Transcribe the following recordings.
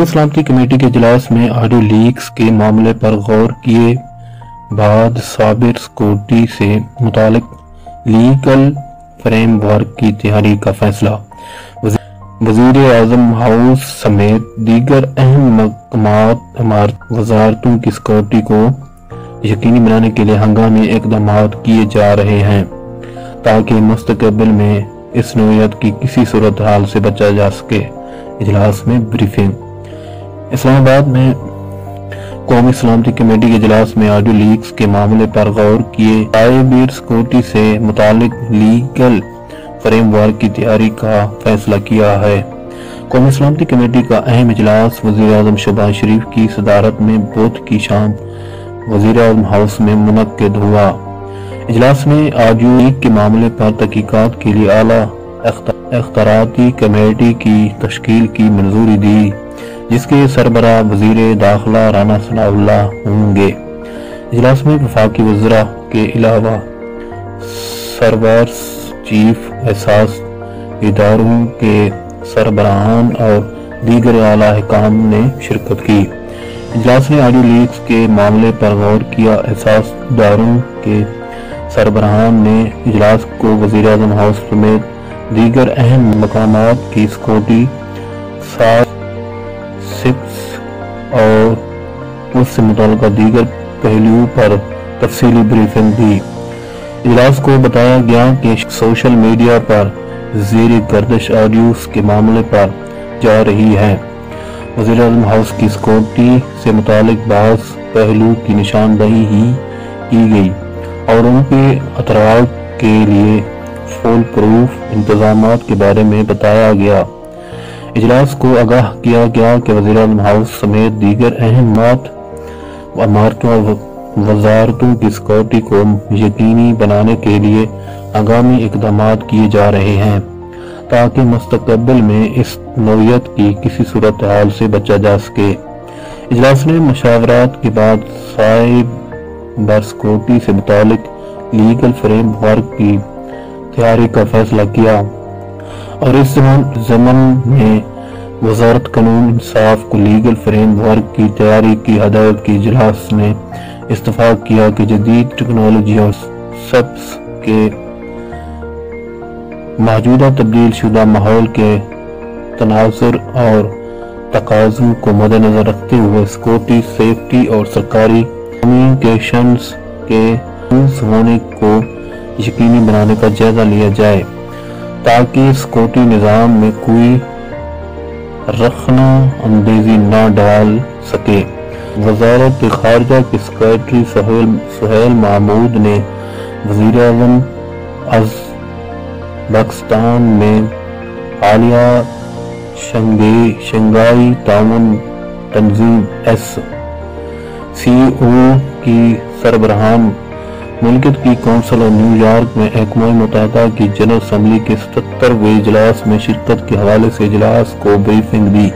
قومی سلامتی کمیٹی کے اجلاس میں آڈیو لیکس کے معاملے پر غور کیے بعد سابر سیکورٹی سے متعلق لیگل فریم ورک کی تیاری کا فیصلہ۔ وزیر اعظم ہاؤس سمیت دیگر اہم محکمات وزارتوں کی سیکورٹی کو یقینی بنانے کے لیے ہنگامی اقدامات کیے جا رہے ہیں تاکہ مستقبل میں اس نوعیت کی کسی صورتحال سے بچا جا سکے۔ اجلاس میں بریفنگ۔ اسلام آباد میں قومی سلامتی کمیٹی کے اجلاس میں آڈیو لیکس کے معاملے پر غور کیے سائبر سیکورٹی سے متعلق لیگل فریم ورک کی تیاری کا فیصلہ کیا ہے۔ قومی سلامتی کمیٹی کا اہم اجلاس وزیر اعظم شہباز شریف کی صدارت میں بدھ کی شام وزیر اعظم ہاؤس میں منعقد ہوا۔ اجلاس میں آڈیو لیک کے معاملے پر تحقیقات کے لیے اعلیٰ اختیاراتی کمیٹی کی تشکیل کی منظوری دی، جس کے سربراہ وزیر داخلہ رانا ثناء اللہ ہوں گے۔ اجلاس میں وفاقی وزراء کے علاوہ سرورز، چیف احساس اداروں کے سربراہان اور دیگر اعلیٰ حکام نے شرکت کی۔ اجلاس نے آڈیو لیکس کے معاملے پر غور کیا۔ احساس اداروں کے سربراہان نے اجلاس کو وزیر اعظم ہاؤس سمیت دیگر اہم مقامات کی سیکورٹی، سپس اور اس سے متعلقہ دیگر پہلوؤں پر تفصیلی بریفنگ دی۔ اجلاس کو بتایا گیا کہ سوشل میڈیا پر زیر گردش آڈیوز کے معاملے پر جا رہی ہے۔ وزیر اعظم ہاؤس کی سیکورٹی سے متعلق بعض پہلو کی نشاندہی کی گئی اور ان کے اثرات کے لیے فول پروف انتظامات کے بارے میں بتایا گیا۔ اجلاس کو آگاہ کیا گیا کہ وزیر اعظم ہاؤس سمیت دیگر اہم عمارتوں و وزارتوں کی سیکورٹی کو یقینی بنانے کے لیے ہنگامی اقدامات کیے جا رہے ہیں تاکہ مستقبل میں اس نوعیت کی کسی صورتحال سے بچا جا سکے۔ اجلاس نے مشاورات کے بعد سائبر سیکورٹی سے متعلق لیگل فریم ورک کی تیاری کا فیصلہ کیا اور اس ضمن میں وزارت قانون انصاف کو لیگل فریم ورک کی تیاری کی ہدایت کی۔ اجلاس نے اتفاق کیا کہ جدید ٹیکنالوجی اور سپس کے موجودہ تبدیل شدہ ماحول کے تناظر اور تقاضوں کو مد نظر رکھتے ہوئے سیکورٹی، سیفٹی اور سرکاری کمیونیکیشنز کے محفوظ ہونے کو یقینی بنانے کا جائزہ لیا جائے تاکہ سیکورٹی نظام میں کوئی رخنہ اندیزی نہ ڈال سکے۔ وزارت خارجہ کے سیکریٹری سہیل محمود نے وزیر اعظم ازبکستان میں حالیہ شنگھائی تعاون تنظیم SCO کی سربراہان مملکت کی کونسل اور نیو یارک میں اقوام متحدہ کی جنرل اسمبلی کے 77ویں اجلاس میں شرکت کے حوالے سے اجلاس کو بریفنگ دی۔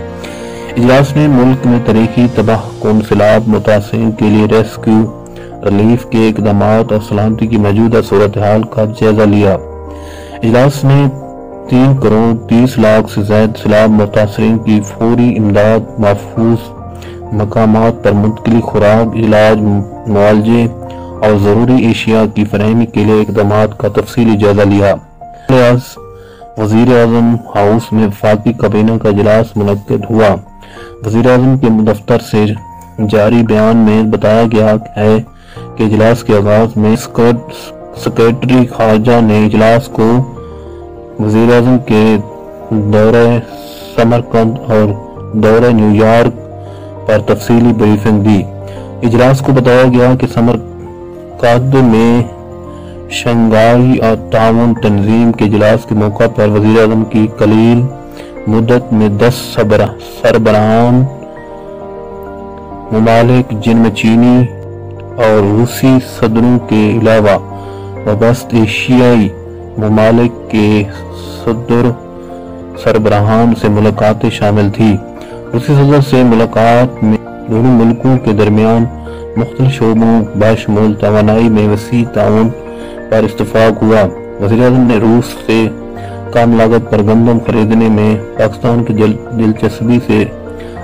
اجلاس نے ملک میں تاریخی تباہ کن سیلاب متاثرین کے لیے ریسکیو ریلیف کے اقدامات اور سلامتی کی موجودہ صورتحال کا جائزہ لیا۔ اجلاس نے 3 کروڑ 30 لاکھ سے زائد سیلاب متاثرین کی فوری امداد، محفوظ مقامات پر منتقلی، خوراک، علاج، معالجے اور ضروری اشیاء کی فراہمی کے لیے اقدامات کا تفصیلی جائزہ لیا۔ وزیر اعظم ہاؤس میں وفاقی کابینہ کا اجلاس منعقد ہوا۔ وزیر اعظم کے دفتر سے جاری بیان میں بتایا گیا ہے کہ اجلاس کے آغاز میں سیکریٹری خارجہ نے اجلاس کو وزیر اعظم کے دورہ سمرقند اور دورہ نیو یارک پر تفصیلی بریفنگ دی۔ اجلاس کو بتایا گیا کہ سمرقند میں شنگھائی اور تعاون تنظیم کے اجلاس کے موقع پر وزیر اعظم کی قلیل مدت میں 10 سربراہان ممالک، جن میں چینی اور روسی صدروں کے علاوہ وسط ایشیائی ممالک کے سربراہان سے ملاقاتیں شامل تھی۔ روسی صدر سے ملاقات میں دونوں ملکوں کے درمیان مختلف شعبوں بشمول توانائی میں وسیع تعاون پر اتفاق ہوا۔ وزیر اعظم نے روس سے کم لاگت پر گندم خریدنے میں پاکستان کی دلچسپی سے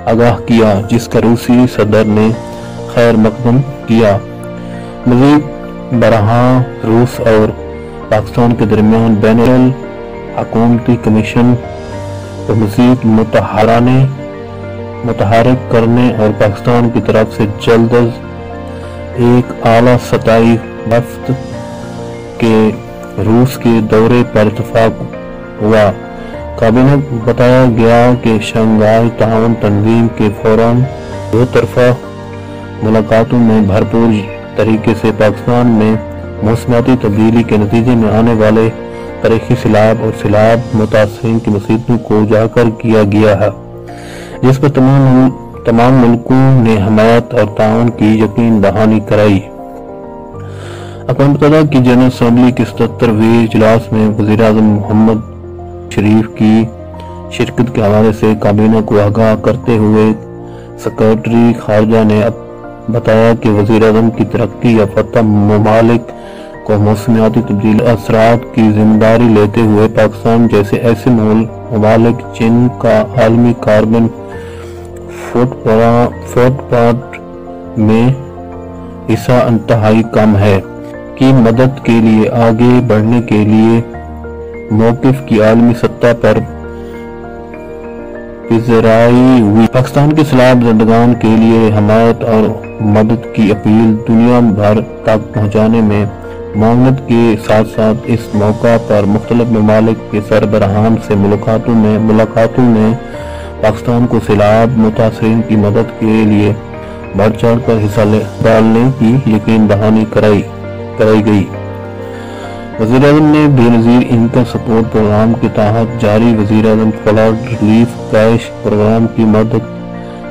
آگاہ کیا، جس کا روسی صدر نے خیر مقدم کیا۔ مزید برآں روس اور پاکستان کے درمیان بین الحکومتی کمیشن کو مزید متحرک کرنے اور پاکستان کی طرف سے جلد از ایک اعلیٰ سطحی وفد کے روس کے دورے پر اتفاق ہوا۔ کابینہ بتایا گیا کہ شنگھائی تعاون تنظیم کے فوراً دو طرفہ ملاقاتوں میں بھرپور طریقے سے پاکستان میں موسمیاتی تبدیلی کے نتیجے میں آنے والے تاریخی سیلاب اور سیلاب متاثرین کی مصیبتوں کو اجاگر کیا گیا ہے، جس پر تمام ملکوں نے حمایت اور تعاون کی یقین دہانی کرائی۔ اقوام متحدہ کی جنرل اسمبلی کے 77ویں اجلاس میں وزیر اعظم محمد شریف کی شرکت کے حوالے سے کابینہ کو آگاہ کرتے ہوئے سیکریٹری خارجہ نے بتایا کہ وزیر اعظم کی ترقی یافتہ ممالک کو موسمیاتی تبدیلی اثرات کی ذمہ داری لیتے ہوئے پاکستان جیسے ایسے ممالک جن کا عالمی کاربن فٹ پرنٹ میں حصہ انتہائی کم ہے، کی مدد کے لیے آگے بڑھنے کے لیے موقف کی عالمی سطح پر پذیرائی ہوئی۔ پاکستان کے سیلاب زدگان کے لیے حمایت اور مدد کی اپیل دنیا بھر تک پہنچانے میں معاونت کے ساتھ ساتھ اس موقع پر مختلف ممالک کے سربراہان سے ملاقاتوں میں پاکستان کو سیلاب متاثرین کی مدد کے لیے بڑھ چڑھ کر حصہ ڈالنے کی یقین دہانی کرائی گئی۔ وزیر اعظم نے بے نظیر انکم سپورٹ پروگرام کے تحت جاری وزیر اعظم فلڈ ریلیف کیش پروگرام کی مدد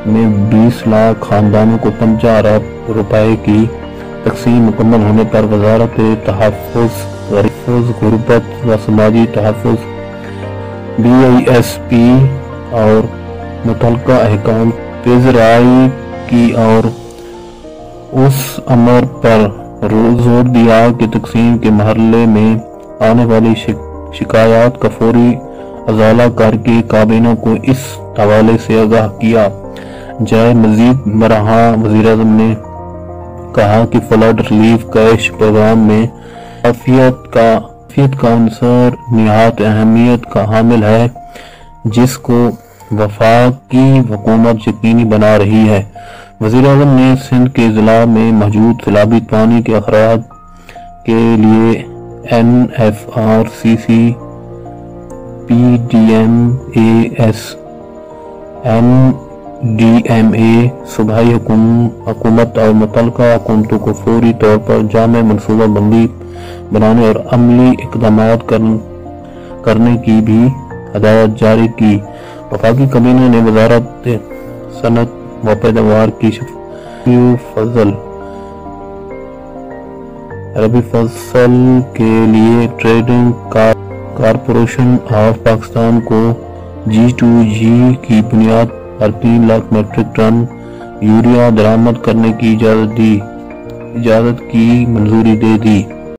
میں 20 لاکھ خاندانوں کو 50 ارب روپے کی تقسیم مکمل ہونے پر وزارت تحفظ غربت و سماجی تحفظ BISP اور متعلقہ حکام پذیرائی کی اور اس امر پر زور دیا کہ تقسیم کے مرحلے میں آنے والی شکایات کا فوری ازالہ کر کے کابینہ کو اس حوالے سے آگاہ کیا جائے۔ مزید برآں وزیر اعظم نے کہا کہ فلڈ ریلیف کیش پروگرام میں عافیت کا عنصر نہایت اہمیت کا حامل ہے، جس کو وفاقی حکومت یقینی بنا رہی ہے۔ وزیر اعظم نے سندھ کے ضلع میں موجود سیلابی پانی کے اخراج کے لیے NFRCC PDMAS NDMA صوبائی حکومت اور متعلقہ حکومتوں کو فوری طور پر جامع منصوبہ بندی بنانے اور عملی اقدامات کرنے کی بھی ہدایت جاری کی۔ وفاقی کابینہ نے وزارت صنعت و پیداوار کی ربی فصل کے لیے ٹریڈنگ کارپوریشن آف پاکستان کو G2G کی بنیاد پر 3 لاکھ میٹرک ٹن یوریا درآمد کرنے کی اجازت کی منظوری دے دی۔